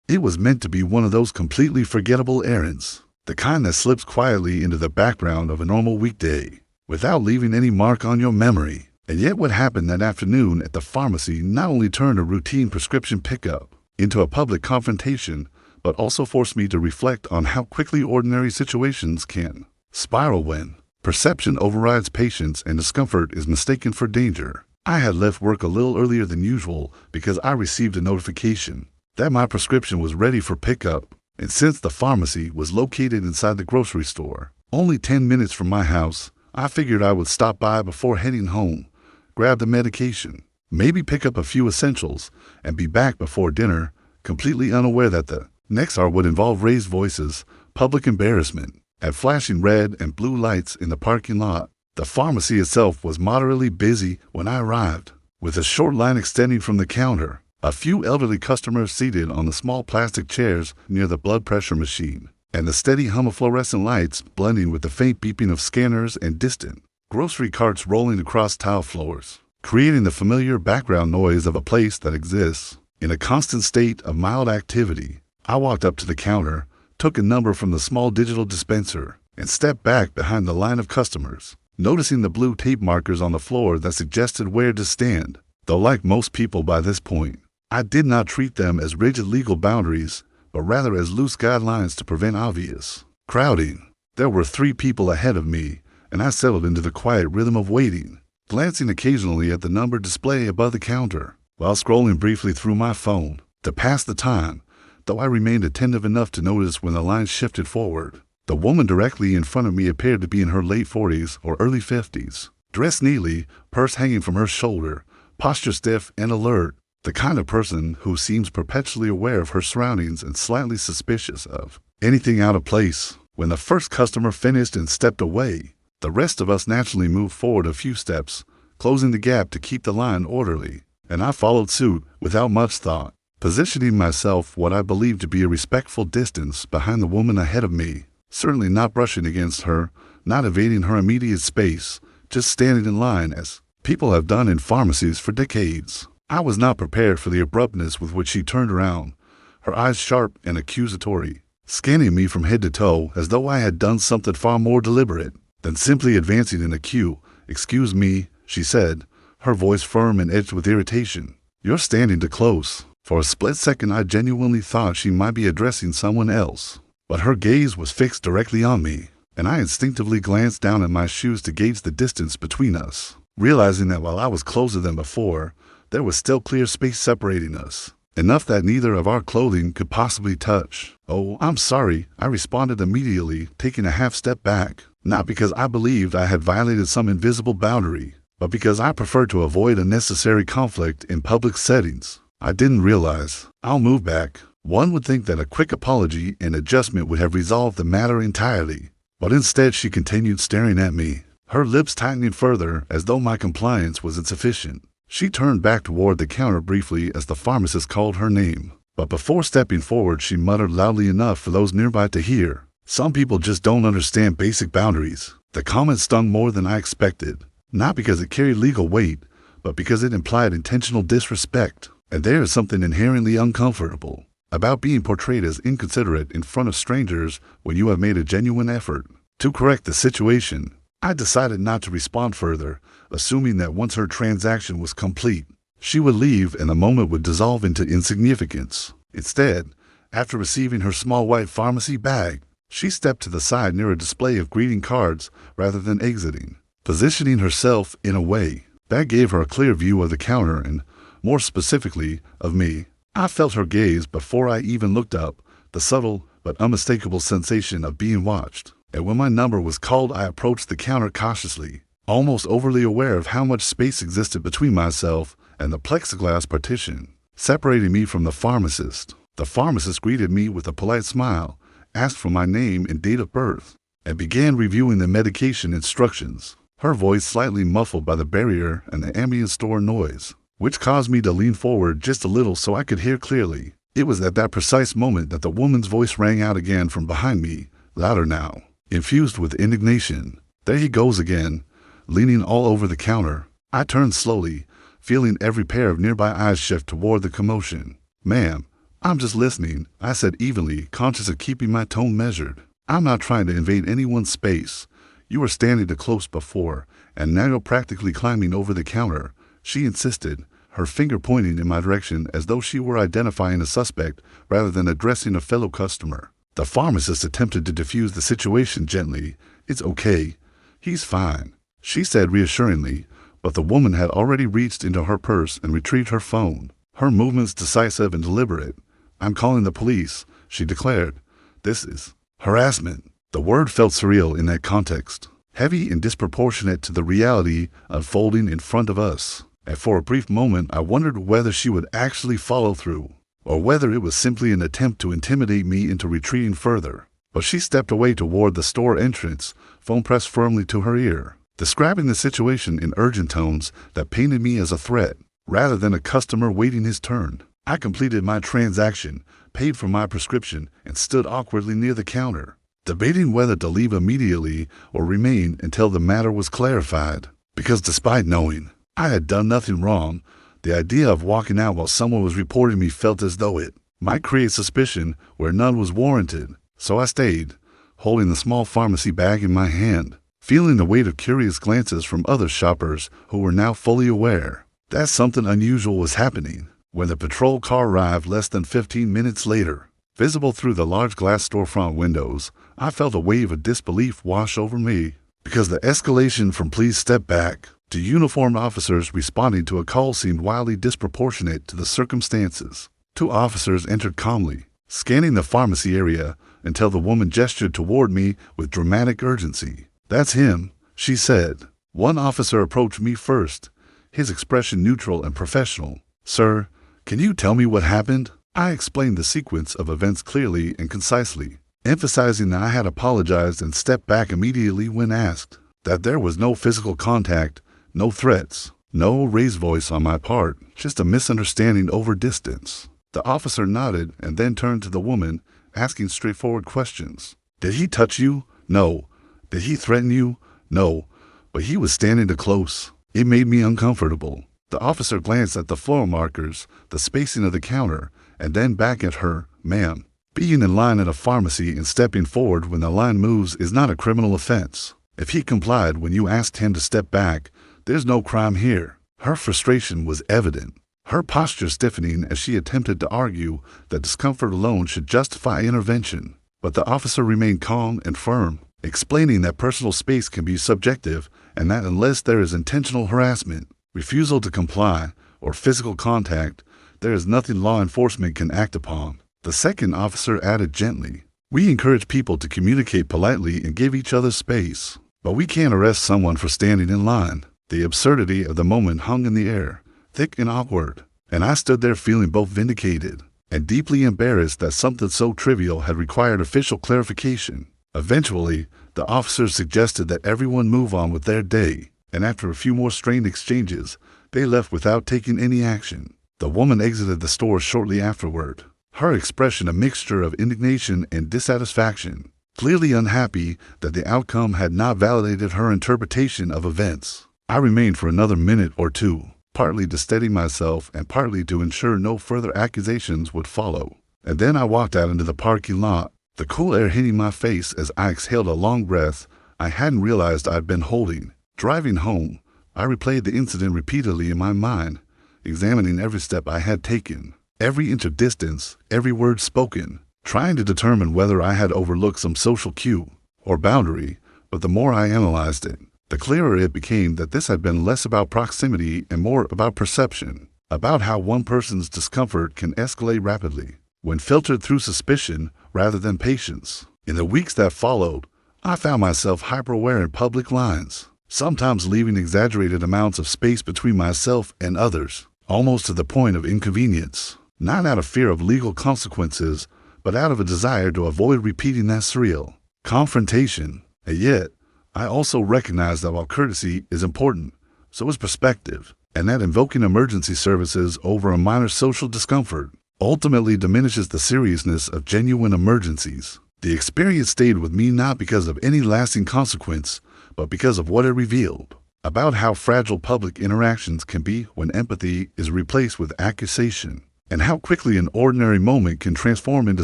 It was meant to be one of those completely forgettable errands, the kind that slips quietly into the background of a normal weekday, without leaving any mark on your memory. And yet what happened that afternoon at the pharmacy not only turned a routine prescription pickup into a public confrontation, but also forced me to reflect on how quickly ordinary situations can spiral when perception overrides patience and discomfort is mistaken for danger. I had left work a little earlier than usual because I received a notification that my prescription was ready for pickup, and since the pharmacy was located inside the grocery store, only 10 minutes from my house, I figured I would stop by before heading home, grab the medication, maybe pick up a few essentials, and be back before dinner, completely unaware that the next hour would involve raised voices, public embarrassment, and flashing red and blue lights in the parking lot. The pharmacy itself was moderately busy when I arrived, with a short line extending from the counter, a few elderly customers seated on the small plastic chairs near the blood pressure machine, and the steady hum of fluorescent lights blending with the faint beeping of scanners and distant grocery carts rolling across tile floors, creating the familiar background noise of a place that exists in a constant state of mild activity. I walked up to the counter, took a number from the small digital dispenser, and stepped back behind the line of customers, noticing the blue tape markers on the floor that suggested where to stand. Though like most people by this point, I did not treat them as rigid legal boundaries, but rather as loose guidelines to prevent obvious crowding. There were 3 people ahead of me, and I settled into the quiet rhythm of waiting, glancing occasionally at the number display above the counter, while scrolling briefly through my phone to pass the time, though I remained attentive enough to notice when the line shifted forward. The woman directly in front of me appeared to be in her late 40s or early 50s, dressed neatly, purse hanging from her shoulder, posture stiff and alert, the kind of person who seems perpetually aware of her surroundings and slightly suspicious of anything out of place. When the first customer finished and stepped away, the rest of us naturally moved forward a few steps, closing the gap to keep the line orderly, and I followed suit without much thought, positioning myself what I believed to be a respectful distance behind the woman ahead of me, certainly not brushing against her, not evading her immediate space, just standing in line as people have done in pharmacies for decades. I was not prepared for the abruptness with which she turned around, her eyes sharp and accusatory, scanning me from head to toe as though I had done something far more deliberate than simply advancing in a queue. "Excuse me," she said, her voice firm and edged with irritation. "You're standing too close." For a split second I genuinely thought she might be addressing someone else, but her gaze was fixed directly on me, and I instinctively glanced down at my shoes to gauge the distance between us, realizing that while I was closer than before, there was still clear space separating us, enough that neither of our clothing could possibly touch. "Oh, I'm sorry," I responded immediately, taking a half step back, not because I believed I had violated some invisible boundary, but because I preferred to avoid unnecessary conflict in public settings. "I didn't realize." "I'll move back." One would think that a quick apology and adjustment would have resolved the matter entirely, but instead she continued staring at me, her lips tightening further as though my compliance was insufficient. She turned back toward the counter briefly as the pharmacist called her name, but before stepping forward she muttered loudly enough for those nearby to hear, "Some people just don't understand basic boundaries." The comment stung more than I expected, not because it carried legal weight, but because it implied intentional disrespect. And there is something inherently uncomfortable about being portrayed as inconsiderate in front of strangers when you have made a genuine effort to correct the situation. I decided not to respond further, assuming that once her transaction was complete, she would leave and the moment would dissolve into insignificance. Instead, after receiving her small white pharmacy bag, she stepped to the side near a display of greeting cards rather than exiting, positioning herself in a way that gave her a clear view of the counter and, more specifically, of me. I felt her gaze before I even looked up, the subtle but unmistakable sensation of being watched. And when my number was called, I approached the counter cautiously, almost overly aware of how much space existed between myself and the plexiglass partition separating me from the pharmacist. The pharmacist greeted me with a polite smile, asked for my name and date of birth, and began reviewing the medication instructions, her voice slightly muffled by the barrier and the ambient store noise, which caused me to lean forward just a little so I could hear clearly. It was at that precise moment that the woman's voice rang out again from behind me, louder now, infused with indignation. "There he goes again," leaning all over the counter. I turned slowly, feeling every pair of nearby eyes shift toward the commotion. "Ma'am, I'm just listening, I said evenly, conscious of keeping my tone measured. I'm not trying to invade anyone's space. You were standing too close before, and now you're practically climbing over the counter, she insisted, her finger pointing in my direction as though she were identifying a suspect rather than addressing a fellow customer. The pharmacist attempted to defuse the situation gently. It's okay. He's fine, she said reassuringly, but the woman had already reached into her purse and retrieved her phone, her movements decisive and deliberate. I'm calling the police, she declared. This is harassment. The word felt surreal in that context, heavy and disproportionate to the reality unfolding in front of us. And for a brief moment, I wondered whether she would actually follow through, or whether it was simply an attempt to intimidate me into retreating further. But she stepped away toward the store entrance, phone pressed firmly to her ear, describing the situation in urgent tones that painted me as a threat, rather than a customer waiting his turn. I completed my transaction, paid for my prescription, and stood awkwardly near the counter, debating whether to leave immediately or remain until the matter was clarified. Because despite knowing I had done nothing wrong, the idea of walking out while someone was reporting me felt as though it might create suspicion where none was warranted. So I stayed, holding the small pharmacy bag in my hand, feeling the weight of curious glances from other shoppers who were now fully aware that something unusual was happening. When the patrol car arrived less than 15 minutes later, visible through the large glass storefront windows, I felt a wave of disbelief wash over me, because the escalation from "please step back" to uniformed officers responding to a call seemed wildly disproportionate to the circumstances. 2 officers entered calmly, scanning the pharmacy area until the woman gestured toward me with dramatic urgency. "That's him," she said. One officer approached me first, his expression neutral and professional. "Sir, can you tell me what happened?" I explained the sequence of events clearly and concisely, emphasizing that I had apologized and stepped back immediately when asked, that there was no physical contact, no threats, no raised voice on my part, just a misunderstanding over distance. The officer nodded and then turned to the woman, asking straightforward questions. "Did he touch you?" "No." "Did he threaten you?" "No, but he was standing too close." It made me uncomfortable. The officer glanced at the floor markers, the spacing of the counter, and then back at her. "Ma'am, being in line at a pharmacy and stepping forward when the line moves is not a criminal offense. If he complied when you asked him to step back, there's no crime here." Her frustration was evident, her posture stiffening as she attempted to argue that discomfort alone should justify intervention. But the officer remained calm and firm, explaining that personal space can be subjective and that unless there is intentional harassment, refusal to comply, or physical contact, there is nothing law enforcement can act upon. The second officer added gently, "We encourage people to communicate politely and give each other space, but we can't arrest someone for standing in line." The absurdity of the moment hung in the air, thick and awkward, and I stood there feeling both vindicated and deeply embarrassed that something so trivial had required official clarification. Eventually, the officers suggested that everyone move on with their day, and after a few more strained exchanges, they left without taking any action. The woman exited the store shortly afterward, her expression a mixture of indignation and dissatisfaction, clearly unhappy that the outcome had not validated her interpretation of events. I remained for another minute or two, partly to steady myself and partly to ensure no further accusations would follow. And then I walked out into the parking lot, the cool air hitting my face as I exhaled a long breath I hadn't realized I'd been holding. Driving home, I replayed the incident repeatedly in my mind, examining every step I had taken, every inch of distance, every word spoken, trying to determine whether I had overlooked some social cue or boundary. But the more I analyzed it, the clearer it became that this had been less about proximity and more about perception, about how one person's discomfort can escalate rapidly when filtered through suspicion rather than patience. In the weeks that followed, I found myself hyper-aware in public lines, sometimes leaving exaggerated amounts of space between myself and others, almost to the point of inconvenience, not out of fear of legal consequences, but out of a desire to avoid repeating that surreal confrontation. And yet, I also recognize that while courtesy is important, so is perspective, and that invoking emergency services over a minor social discomfort ultimately diminishes the seriousness of genuine emergencies. The experience stayed with me not because of any lasting consequence, but because of what it revealed about how fragile public interactions can be when empathy is replaced with accusation. and how quickly an ordinary moment can transform into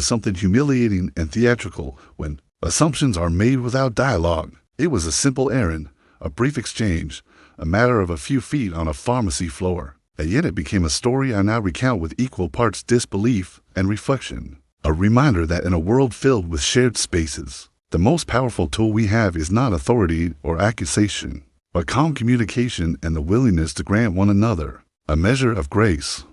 something humiliating and theatrical when assumptions are made without dialogue. It was a simple errand, a brief exchange, a matter of a few feet on a pharmacy floor, and yet it became a story I now recount with equal parts disbelief and reflection. A reminder that in a world filled with shared spaces, the most powerful tool we have is not authority or accusation, but calm communication and the willingness to grant one another a measure of grace.